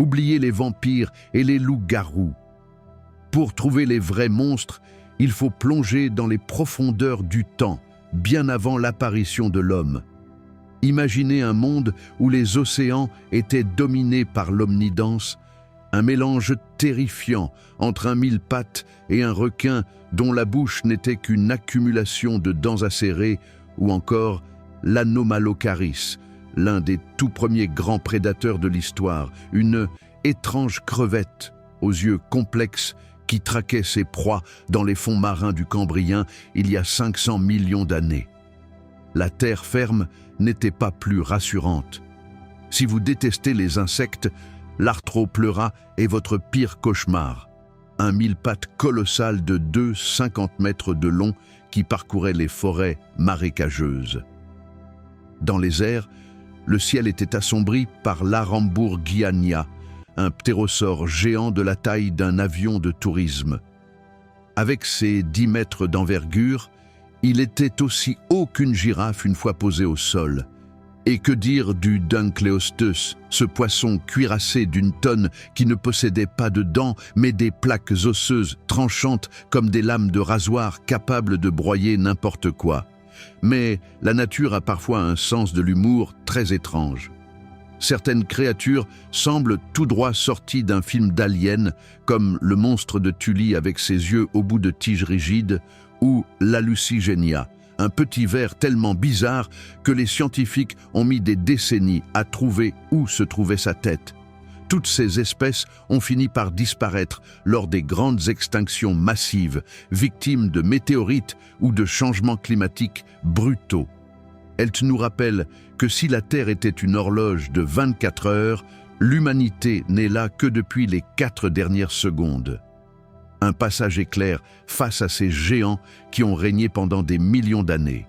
Oubliez les vampires et les loups-garous. Pour trouver les vrais monstres, il faut plonger dans les profondeurs du temps, bien avant l'apparition de l'homme. Imaginez un monde où les océans étaient dominés par l'omnidance, un mélange terrifiant entre un mille-pattes et un requin dont la bouche n'était qu'une accumulation de dents acérées, ou encore l'anomalocaris, l'un des tout premiers grands prédateurs de l'histoire, une étrange crevette aux yeux complexes qui traquait ses proies dans les fonds marins du Cambrien il y a 500 millions d'années. La terre ferme n'était pas plus rassurante. Si vous détestez les insectes, l'arthropleura est votre pire cauchemar. Un mille-pattes colossal de 2,50 mètres de long qui parcourait les forêts marécageuses. Dans les airs, le ciel était assombri par l'Arambourgiania, un ptérosaure géant de la taille d'un avion de tourisme. Avec ses 10 mètres d'envergure, il était aussi haut qu'une girafe une fois posé au sol. Et que dire du Dunkleosteus, ce poisson cuirassé d'une tonne qui ne possédait pas de dents, mais des plaques osseuses tranchantes comme des lames de rasoir capables de broyer n'importe quoi. Mais la nature a parfois un sens de l'humour très étrange. Certaines créatures semblent tout droit sorties d'un film d'Alien, comme le monstre de Tully avec ses yeux au bout de tiges rigides, ou l'Hallucigenia, un petit ver tellement bizarre que les scientifiques ont mis des décennies à trouver où se trouvait sa tête. Toutes ces espèces ont fini par disparaître lors des grandes extinctions massives, victimes de météorites ou de changements climatiques brutaux. Elles nous rappellent que si la Terre était une horloge de 24 heures, l'humanité n'est là que depuis les 4 dernières secondes. Un passage éclair face à ces géants qui ont régné pendant des millions d'années.